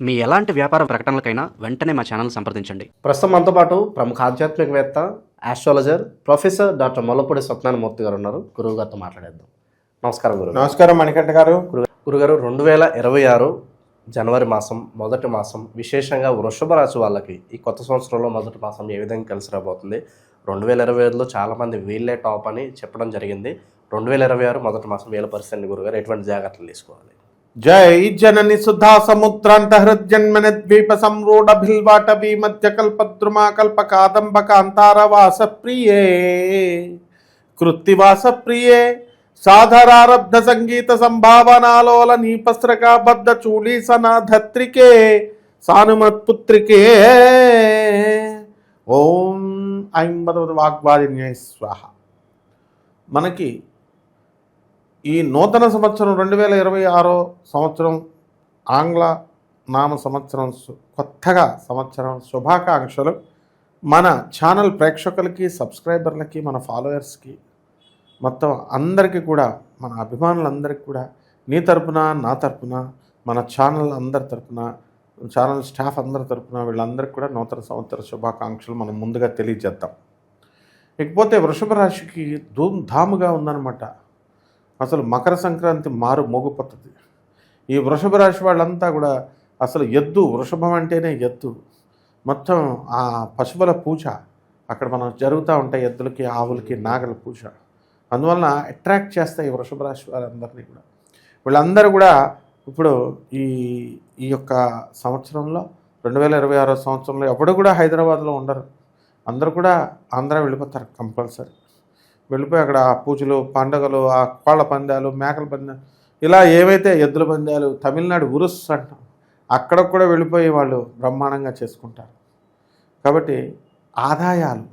మీ ఎలాంటి వ్యాపార ప్రకటనలకైనా వెంటనే మా ఛానల్ సంప్రదించండి. ప్రస్తుతం మనతో పాటు ప్రముఖ ఆధ్యాత్మికవేత్త, astrologer professor doctor Mollapudi Satyanarayana Murthy గారు ఉన్నారు. గురువు గారితో మాట్లాడేద్దాం. నమస్కారం గురువు. నమస్కారం మణికంఠ గారు. గురుగారు, 2026 జనవరి మాసం మొదటి మాసం, విశేషంగా వృషభ రాశి వాళ్ళకి ఈ కొత్త సంవత్సరంలో మొదటి మాసం ఏ విధంగా కలిసి రాబోతుంది? 2025లో చాలామంది వీళ్ళే టాప్ అని చెప్పడం జరిగింది. 2026 మొదటి మాసం వీళ్ళ పరిస్థితి గురుగారు, ఎటువంటి జాగ్రత్తలు తీసుకోవాలి? జై జనని సుధా సముద్రాంత హృద్జన్మన ద్వీప సంరూఢ భిల్వాటవీ మధ్య కల్పద్రుమా కల్ప కాదంబక అంతారవాస ప్రియే కృత్తివాస ప్రియే సాధరారబ్ధ సంగీత సంభావనాలోల నీపస్రకా బద్ధ చూళీసనా ధత్రికే సానుమత్పుత్రికే ఓం ఐం వాగ్వాదిన్యై స్వాహ. మనకి ఈ నూతన సంవత్సరం 2026 సంవత్సరం ఆంగ్ల నామ సంవత్సరం కొత్తగా సంవత్సరం శుభాకాంక్షలు మన ఛానల్ ప్రేక్షకులకి, సబ్స్క్రైబర్లకి, మన ఫాలోయర్స్కి, మొత్తం అందరికీ కూడా, మన అభిమానులందరికీ కూడా నీ తరపున, నా తరపున, మన ఛానల్ అందరి తరపున, ఛానల్ స్టాఫ్ అందరి తరపున వీళ్ళందరికీ కూడా నూతన సంవత్సర శుభాకాంక్షలు మనం ముందుగా తెలియజేద్దాం. ఇకపోతే వృషభ రాశికి ధూమ్ధాముగా ఉందన్నమాట. అసలు మకర సంక్రాంతి మారు మోగిపోతుంది. ఈ వృషభ రాశి వాళ్ళంతా కూడా అసలు ఎద్దు, వృషభం అంటేనే ఎద్దు, మొత్తం ఆ పశువుల పూజ అక్కడ మనం జరుగుతూ ఉంటాయి. ఎద్దులకి, ఆవులకి, నాగల పూజ. అందువలన అట్రాక్ట్ చేస్తాయి వృషభ రాశి వాళ్ళందరినీ కూడా. వీళ్ళందరూ కూడా ఇప్పుడు ఈ యొక్క సంవత్సరంలో 2026 సంవత్సరంలో ఎప్పుడు కూడా హైదరాబాద్లో ఉండరు. అందరూ కూడా ఆంధ్ర వెళ్ళిపోతారు కంపల్సరీ. వెళ్ళిపోయి అక్కడ ఆ పూజలు, పండుగలు, ఆ కోళ్ళ పందాలు, మేకల పందాలు, ఇలా ఏవైతే ఎద్దుల పందాలు, తమిళనాడు ఉరుస్ అంటాం, అక్కడ కూడా వెళ్ళిపోయి వాళ్ళు బ్రహ్మాండంగా చేసుకుంటారు. కాబట్టి ఆదాయాలు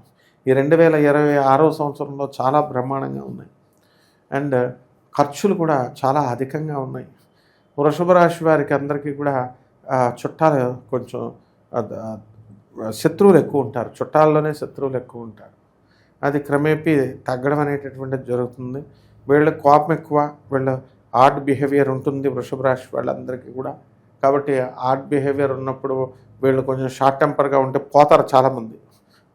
ఈ 2026 సంవత్సరంలో చాలా బ్రహ్మాండంగా ఉన్నాయి. అండ్ ఖర్చులు కూడా చాలా అధికంగా ఉన్నాయి. వృషభ రాశి వారికి అందరికీ కూడా చుట్టాలు కొంచెం శత్రువులు ఎక్కువ ఉంటారు. చుట్టాల్లోనే శత్రువులు ఎక్కువ ఉంటారు. అది క్రమేపీ తగ్గడం అనేటటువంటిది జరుగుతుంది. వీళ్ళ కోపం ఎక్కువ, వీళ్ళ ఆర్ట్ బిహేవియర్ ఉంటుంది వృషభ రాశి వాళ్ళందరికీ కూడా. కాబట్టి ఆర్ట్ బిహేవియర్ ఉన్నప్పుడు వీళ్ళు కొంచెం షార్ట్ టెంపర్గా ఉంటే పోతారు చాలామంది.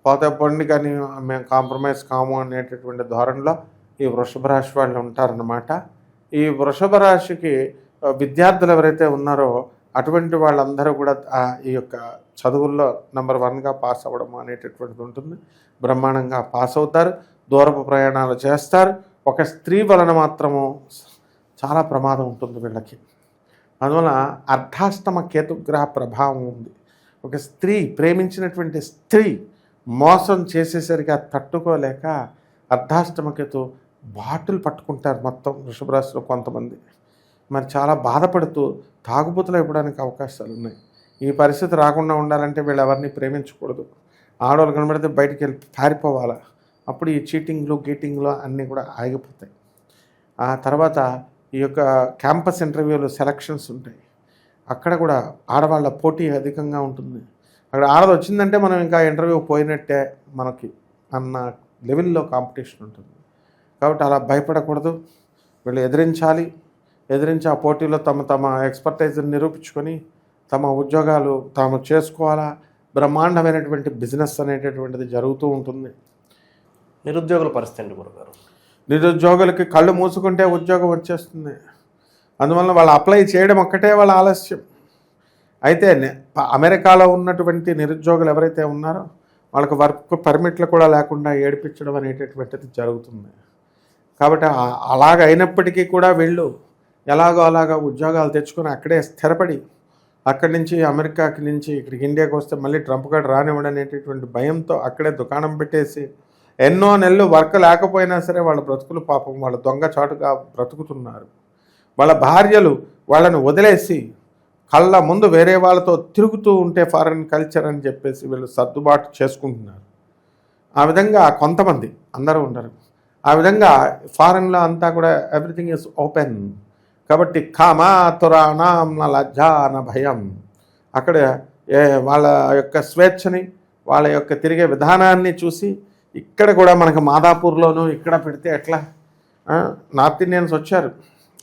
పోతే పండి కానీ మేము కాంప్రమైజ్ కాము అనేటటువంటి ధోరణిలో ఈ వృషభ రాశి వాళ్ళు ఉంటారన్నమాట. ఈ వృషభ రాశికి విద్యార్థులు ఎవరైతే ఉన్నారో అటువంటి వాళ్ళందరూ కూడా ఈ యొక్క చదువుల్లో నెంబర్ 1గా పాస్ అవ్వడం అనేటటువంటిది ఉంటుంది. బ్రహ్మాండంగా పాస్ అవుతారు, దూరపు ప్రయాణాలు చేస్తారు. ఒక స్త్రీ వలన మాత్రము చాలా ప్రమాదం ఉంటుంది వీళ్ళకి. అందువలన అర్ధాష్టమ కేతుగ్రహ ప్రభావం ఉంది. ఒక స్త్రీ, ప్రేమించినటువంటి స్త్రీ మోసం చేసేసరికి అది తట్టుకోలేక అర్ధాష్టమ కేతు బాటిల్ పట్టుకుంటారు మొత్తం వృషభ రాశిలో కొంతమంది. మరి చాలా బాధపడుతూ తాగుబోతులు ఇవ్వడానికి అవకాశాలు ఉన్నాయి. ఈ పరిస్థితి రాకుండా ఉండాలంటే వీళ్ళు ఎవరిని ప్రేమించకూడదు. ఆడవాళ్ళు కనబడితే బయటికి వెళ్ళి పారిపోవాలి. అప్పుడు ఈ చీటింగ్లు, గీటింగ్లు అన్నీ కూడా ఆగిపోతాయి. ఆ తర్వాత ఈ యొక్క క్యాంపస్ ఇంటర్వ్యూలు, సెలక్షన్స్ ఉంటాయి. అక్కడ కూడా ఆడవాళ్ళ పోటీ అధికంగా ఉంటుంది. అక్కడ ఆడది వచ్చిందంటే మనం ఇంకా ఇంటర్వ్యూ పోయినట్టే మనకి అన్న లెవెల్లో కాంపిటీషన్ ఉంటుంది. కాబట్టి అలా భయపడకూడదు. వీళ్ళు ఎదిరించి ఆ పోటీలో తమ ఎక్స్పర్టైజ్ని నిరూపించుకొని తమ ఉద్యోగాలు తాము చేసుకోవాలా. బ్రహ్మాండమైనటువంటి బిజినెస్ అనేటటువంటిది జరుగుతూ ఉంటుంది. నిరుద్యోగుల పరిస్థితి గురుగారు? నిరుద్యోగులకి కళ్ళు మూసుకుంటే ఉద్యోగం వచ్చేస్తుంది. అందువల్ల వాళ్ళు అప్లై చేయడం ఒక్కటే వాళ్ళ ఆలస్యం. అయితే అమెరికాలో ఉన్నటువంటి నిరుద్యోగులు ఎవరైతే ఉన్నారో వాళ్ళకి వర్క్ పర్మిట్లు కూడా లేకుండా ఏడిపించడం అనేటటువంటిది జరుగుతుంది. కాబట్టి అలాగ అయినప్పటికీ కూడా వీళ్ళు ఎలాగో అలాగా ఉద్యోగాలు తెచ్చుకొని అక్కడే స్థిరపడి, అక్కడి నుంచి అమెరికాకి నుంచి ఇక్కడికి ఇండియాకి వస్తే మళ్ళీ ట్రంప్ గారు రానివ్వడం అనేటటువంటి భయంతో అక్కడే దుకాణం పెట్టేసి ఎన్నో నెలలు వర్క్ లేకపోయినా సరే వాళ్ళ బ్రతుకులు పాపం వాళ్ళ దొంగచాటుగా బ్రతుకుతున్నారు. వాళ్ళ భార్యలు వాళ్ళని వదిలేసి కళ్ళ ముందు వేరే వాళ్ళతో తిరుగుతూ ఉంటే ఫారెన్ కల్చర్ అని చెప్పేసి వీళ్ళు సర్దుబాటు చేసుకుంటున్నారు. ఆ విధంగా కొంతమంది, అందరూ ఉండరు. ఆ విధంగా ఫారెన్లో అంతా కూడా ఎవ్రీథింగ్ ఈజ్ ఓపెన్. కాబట్టి కామాతురాణం న లజ్జా న భయం. అక్కడ వాళ్ళ యొక్క స్వేచ్ఛని, వాళ్ళ యొక్క తిరిగే విధానాన్ని చూసి ఇక్కడ కూడా మనకు మాదాపూర్లోనూ ఇక్కడ పెడితే ఎట్లా? నార్త్ ఇండియన్స్ వచ్చారు,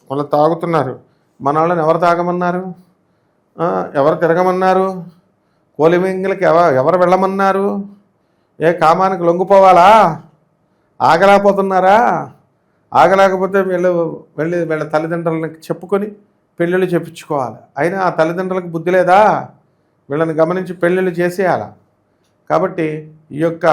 వాళ్ళు తాగుతున్నారు. మన వాళ్ళని ఎవరు తాగమన్నారు? ఎవరు తిరగమన్నారు? కోలిమింగిలకి ఎవరు వెళ్ళమన్నారు? ఏ కామానికి లొంగిపోవాలా? ఆగలేకపోతున్నారా? ఆగలేకపోతే వెళ్ళి వీళ్ళ తల్లిదండ్రులకి చెప్పుకొని పెళ్ళిళ్ళు చెప్పించుకోవాలి. అయినా ఆ తల్లిదండ్రులకు బుద్ధి లేదా? వీళ్ళని గమనించి పెళ్ళిళ్ళు చేసేయాలి. కాబట్టి ఈ యొక్క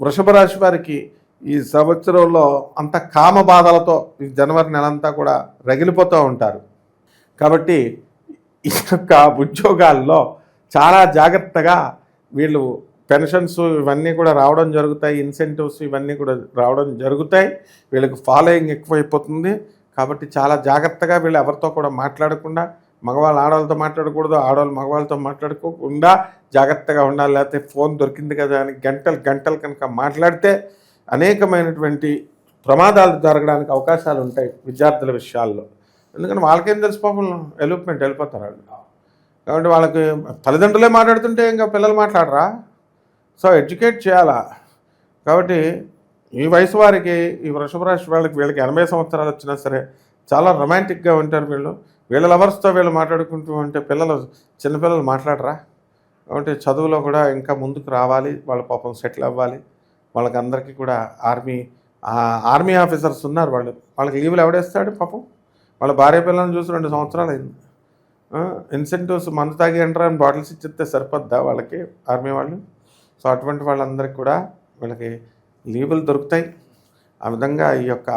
వృషభ రాశి వారికి ఈ సంవత్సరంలో అంత కామ బాధలతో ఈ జనవరి నెలంతా కూడా రగిలిపోతూ ఉంటారు. కాబట్టి ఈ యొక్క ఉద్యోగాల్లో చాలా జాగ్రత్తగా వీళ్ళు పెన్షన్స్ ఇవన్నీ కూడా రావడం జరుగుతాయి, ఇన్సెంటివ్స్ ఇవన్నీ కూడా రావడం జరుగుతాయి. వీళ్ళకి ఫాలోయింగ్ ఎక్కువైపోతుంది. కాబట్టి చాలా జాగ్రత్తగా వీళ్ళు ఎవరితో కూడా మాట్లాడకుండా, మగవాళ్ళు ఆడవాళ్ళతో మాట్లాడకూడదు, ఆడవాళ్ళు మగవాళ్ళతో మాట్లాడుకోకుండా జాగ్రత్తగా ఉండాలి. లేకపోతే ఫోన్ దొరికింది కదా అని గంటలు కనుక మాట్లాడితే అనేకమైనటువంటి ప్రమాదాలు జరగడానికి అవకాశాలు ఉంటాయి విద్యార్థుల విషయాల్లో. ఎందుకంటే వాళ్ళకేం తెలుసు, పాపం వెళ్ళిపోతారు వాళ్ళు. కాబట్టి వాళ్ళకి తల్లిదండ్రులే మాట్లాడుతుంటే ఇంకా పిల్లలు మాట్లాడరా? సో ఎడ్యుకేట్ చేయాలా. కాబట్టి ఈ వయసు వారికి, ఈ వృషభ రాశి వీళ్ళకి 80 సంవత్సరాలు వచ్చినా సరే చాలా రొమాంటిక్గా ఉంటారు వీళ్ళు. వీళ్ళ లవర్స్తో వీళ్ళు మాట్లాడుకుంటూ ఉంటే చిన్నపిల్లలు మాట్లాడరా? కాబట్టి చదువులో కూడా ఇంకా ముందుకు రావాలి, వాళ్ళ పాపం సెటిల్ అవ్వాలి. వాళ్ళకందరికీ కూడా ఆర్మీ ఆఫీసర్స్ ఉన్నారు, వాళ్ళకి లీవులు ఎవడేస్తాడు పాపం? వాళ్ళ భార్య పిల్లల్ని చూసి 2 సంవత్సరాలు అయింది. ఇన్సెంటివ్స్ మందు తాగి ఎంటర్ అని బాటిల్స్ ఇచ్చిస్తే సరిపోద్దా వాళ్ళకి ఆర్మీ వాళ్ళు? సో అటువంటి వాళ్ళందరికీ కూడా వీళ్ళకి లీవులు దొరుకుతాయి. ఆ విధంగా ఈ యొక్క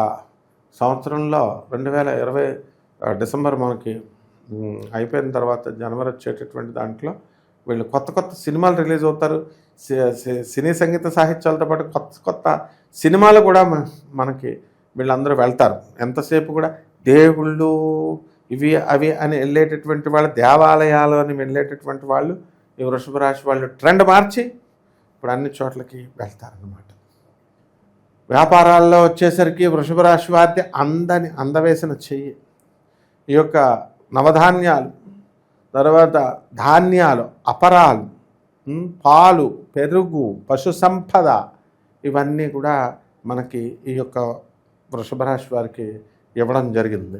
సంవత్సరంలో 2020 డిసెంబర్ మనకి అయిపోయిన తర్వాత జనవరి వచ్చేటటువంటి దాంట్లో వీళ్ళు కొత్త సినిమాలు రిలీజ్ అవుతారు. సినీ సంగీత సాహిత్యాలతో పాటు కొత్త సినిమాలు కూడా మనకి వీళ్ళందరూ వెళ్తారు. ఎంతసేపు కూడా దేవుళ్ళు ఇవి అవి అని వెళ్ళేటటువంటి వాళ్ళు, దేవాలయాలు అని వెళ్ళేటటువంటి వాళ్ళు ఈ వృషభ రాశి వాళ్ళు ట్రెండ్ మార్చి ఇప్పుడు అన్ని చోట్లకి వెళ్తారన్నమాట. వ్యాపారాల్లో వచ్చేసరికి వృషభ రాశి వారిది అందవేసిన చెయ్యి. ఈ యొక్క నవధాన్యాలు, తర్వాత ధాన్యాలు, అపరాలు, పాలు, పెరుగు, పశు సంపద ఇవన్నీ కూడా మనకి ఈ యొక్క వృషభ రాశి వారికి ఇవ్వడం జరిగింది.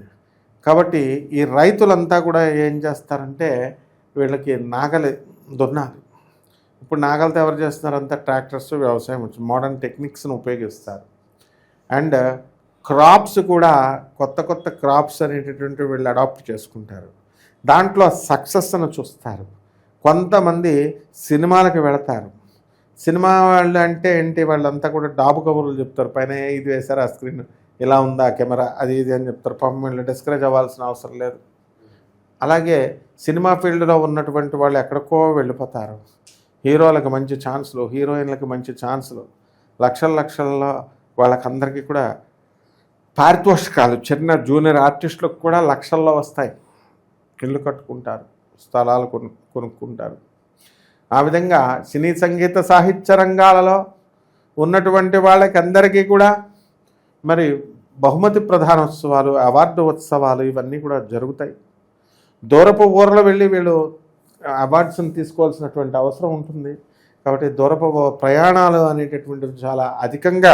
కాబట్టి ఈ రైతులంతా కూడా ఏం చేస్తారంటే వీళ్ళకి నాగలి దున్నాలి. ఇప్పుడు నాగలతో ఎవరు చేస్తున్నారంతా ట్రాక్టర్స్, వ్యవసాయం వచ్చి మోడర్న్ టెక్నిక్స్ని ఉపయోగిస్తారు. అండ్ క్రాప్స్ కూడా కొత్త క్రాప్స్ అనేటటువంటి వీళ్ళు అడాప్ట్ చేసుకుంటారు. దాంట్లో సక్సెస్ను చూస్తారు. కొంతమంది సినిమాలకు వెళతారు. సినిమా వాళ్ళు అంటే ఏంటి, వాళ్ళంతా కూడా డాబు కబుర్లు చెప్తారు. పైన ఇది వేశారు, ఆ స్క్రీన్ ఇలా ఉందా, కెమెరా అది ఇది అని చెప్తారు. పాపం వీళ్ళు డిస్కరేజ్ అవ్వాల్సిన అవసరం లేదు. అలాగే సినిమా ఫీల్డ్లో ఉన్నటువంటి వాళ్ళు ఎక్కడికో వెళ్ళిపోతారు. హీరోలకు మంచి ఛాన్సులు, హీరోయిన్లకు మంచి ఛాన్సులు, లక్షల్లో వాళ్ళకందరికీ కూడా పారితోషికాలు, చిన్న జూనియర్ ఆర్టిస్టులకు కూడా లక్షల్లో వస్తాయి. ఇళ్ళు కట్టుకుంటారు, స్థలాలు కొనుక్కుంటారు. ఆ విధంగా సినీ సంగీత సాహిత్య రంగాలలో ఉన్నటువంటి వాళ్ళకి అందరికీ కూడా మరి బహుమతి ప్రధానోత్సవాలు, అవార్డు ఉత్సవాలు ఇవన్నీ కూడా జరుగుతాయి. దూరపు ఊర్లో వెళ్ళి వీళ్ళు అవార్డ్స్ని తీసుకోవాల్సినటువంటి అవసరం ఉంటుంది. కాబట్టి దూరపు ప్రయాణాలు అనేటటువంటివి చాలా అధికంగా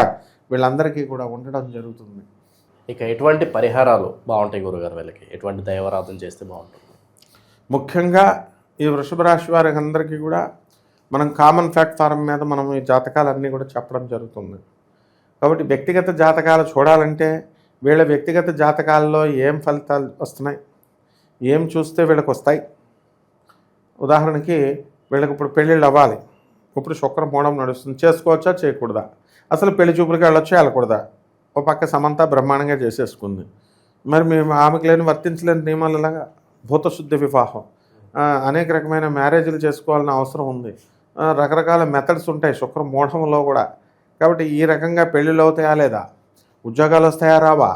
వీళ్ళందరికీ కూడా ఉండడం జరుగుతుంది. ఇక ఎటువంటి పరిహారాలు బాగుంటాయి గురుగారు? వీళ్ళకి ఎటువంటి దైవారాధన చేస్తే బాగుంటుంది? ముఖ్యంగా ఈ వృషభ రాశి వారికి అందరికీ కూడా మనం కామన్ ప్లాట్ఫారం మీద మనం ఈ జాతకాలన్నీ కూడా చెప్పడం జరుగుతుంది. కాబట్టి వ్యక్తిగత జాతకాలు చూడాలంటే వీళ్ళ వ్యక్తిగత జాతకాల్లో ఏం ఫలితాలు వస్తున్నాయి, ఏం చూస్తే వీళ్ళకి వస్తాయి. ఉదాహరణకి వీళ్ళకి ఇప్పుడు పెళ్ళిళ్ళు అవ్వాలి. ఇప్పుడు శుక్ర మోడం నడుస్తుంది. చేసుకోవచ్చా, చేయకూడదా? అసలు పెళ్లి చూపులకి వెళ్ళొచ్చా, వెళ్ళకూడదా? ఓ పక్క సమంత బ్రహ్మాండంగా చేసేసుకుంది. మరి మేము ఆమెకు వర్తించలేని నియమాలలాగా భూతశుద్ధి వివాహం, అనేక రకమైన మ్యారేజ్లు చేసుకోవాలని అవసరం ఉంది. రకరకాల మెథడ్స్ ఉంటాయి శుక్ర మోఢంలో కూడా. కాబట్టి ఈ రకంగా పెళ్ళిళ్ళు అవుతాయా లేదా, ఉద్యోగాలు వస్తాయా రావా,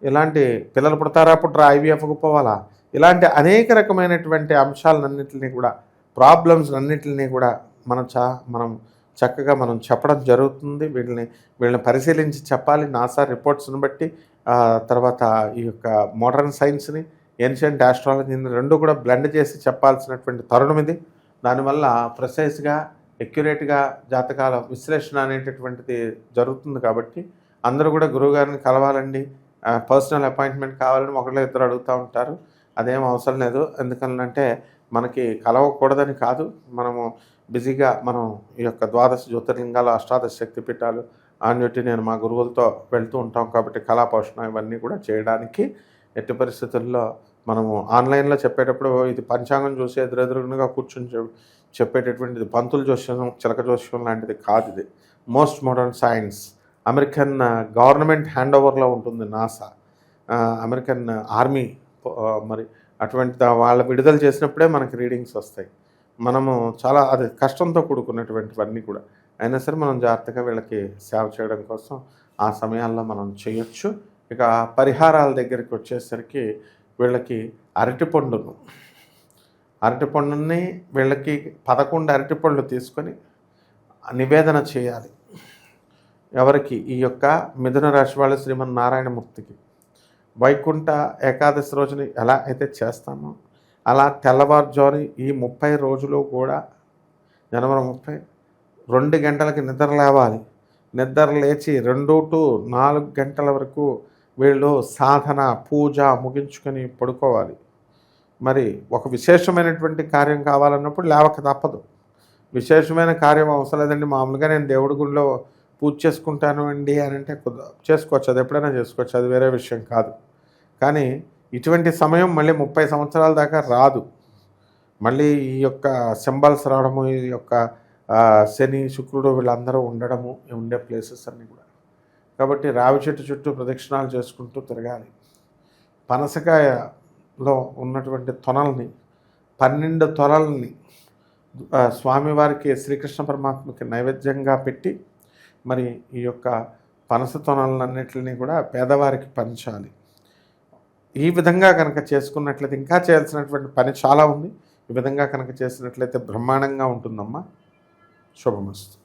ఇలాంటి పిల్లలు పుడతారా పుట్టరా, ఐవీఎఫ్కు పోవాలా, ఇలాంటి అనేక రకమైనటువంటి అంశాలన్నింటినీ కూడా, ప్రాబ్లమ్స్ అన్నింటినీ కూడా మనం చక్కగా మనం చెప్పడం జరుగుతుంది. వీళ్ళని పరిశీలించి చెప్పాలి. నాసా రిపోర్ట్స్ని బట్టి, తర్వాత ఈ యొక్క మోడర్న్ సైన్స్ని, ఏన్షియంట్ ఆస్ట్రాలజీని రెండు కూడా బ్లెండ్ చేసి చెప్పాల్సినటువంటి తరుణం ఇది. దానివల్ల ప్రిసైజ్గా, ఎక్యురేట్గా జాతకాల విశ్లేషణ అనేటటువంటిది జరుగుతుంది. కాబట్టి అందరూ కూడా గురువుగారిని కలవాలండి, పర్సనల్ అపాయింట్మెంట్ కావాలని ఒకళ్ళు ఇద్దరు అడుగుతూ ఉంటారు. అదేం అవసరం లేదు. ఎందుకంటే మనకి కలవకూడదని కాదు, మనము బిజీగా మనం ఈ యొక్క ద్వాదశ జ్యోతిర్లింగాలు, అష్టాదశ శక్తిపీఠాలు ఆన్యుటి నేను మా గురువులతో వెళ్తూ ఉంటాం కాబట్టి కళా పోషణ ఇవన్నీ కూడా చేయడానికి ఎట్టి పరిస్థితుల్లో మనము ఆన్లైన్లో చెప్పేటప్పుడు ఇది పంచాంగం చూసి ఎదురెదురుగా కూర్చొని చెప్పేటటువంటిది పంతులు జోస్యం, చిలక జోస్యం లాంటిది కాదు. ఇది most modern science. American government hand ఓవర్లో ఉంటుంది నాసా, అమెరికన్ ఆర్మీ. మరి అటువంటి వాళ్ళు విడుదల చేసినప్పుడే మనకి రీడింగ్స్ వస్తాయి. మనము చాలా అది కష్టంతో కూడుకున్నటువంటివన్నీ కూడా అయినా సరే మనం జాగ్రత్తగా వీళ్ళకి సేవ చేయడం కోసం ఆ సమయాల్లో మనం చేయొచ్చు. ఇక పరిహారాల దగ్గరికి వచ్చేసరికి వీళ్ళకి అరటిపండుని వీళ్ళకి 11 అరటిపండ్లు తీసుకొని నివేదన చేయాలి. ఎవరికి? ఈ యొక్క మిథున రాశి వాళ్ళ శ్రీమన్నారాయణమూర్తికి వైకుంఠ ఏకాదశి రోజుని ఎలా అయితే చేస్తామో అలా తెల్లవారుజామున ఈ 30 రోజులు కూడా జనవరి 30 2 గంటలకి నిద్ర లేవాలి. నిద్ర లేచి 2 to 4 గంటల వరకు వీళ్ళు సాధన పూజ ముగించుకొని పడుకోవాలి. మరి ఒక విశేషమైనటువంటి కార్యం కావాలన్నప్పుడు లేవక తప్పదు. విశేషమైన కార్యం అవసరం లేదండి, మామూలుగా నేను దేవుడి గుడిలో పూజ చేసుకుంటాను అండి అని అంటే చేసుకోవచ్చు, అది ఎప్పుడైనా చేసుకోవచ్చు, అది వేరే విషయం కాదు. కానీ ఇటువంటి సమయం మళ్ళీ 30 సంవత్సరాల దాకా రాదు. మళ్ళీ ఈ యొక్క సింబల్స్ రావడము, ఈ యొక్క శని శుక్రుడు వీళ్ళందరూ ఉండడము, ఉండే ప్లేసెస్ అన్నీ కూడా. కాబట్టి రావి చెట్టు చుట్టూ ప్రదక్షిణాలు చేసుకుంటూ తిరగాలి. పనసకాయలో ఉన్నటువంటి తొనల్ని 12 తొనల్ని స్వామివారికి శ్రీకృష్ణ పరమాత్మకి నైవేద్యంగా పెట్టి మరి ఈ యొక్క పనస తొనలన్నిటిని కూడా పేదవారికి పంచాలి. ఈ విధంగా కనుక చేసుకున్నట్లయితే ఇంకా చేయాల్సినటువంటి పని చాలా ఉంది. ఈ విధంగా కనుక చేసినట్లయితే బ్రహ్మాండంగా ఉంటుందమ్మా. శుభమస్తు.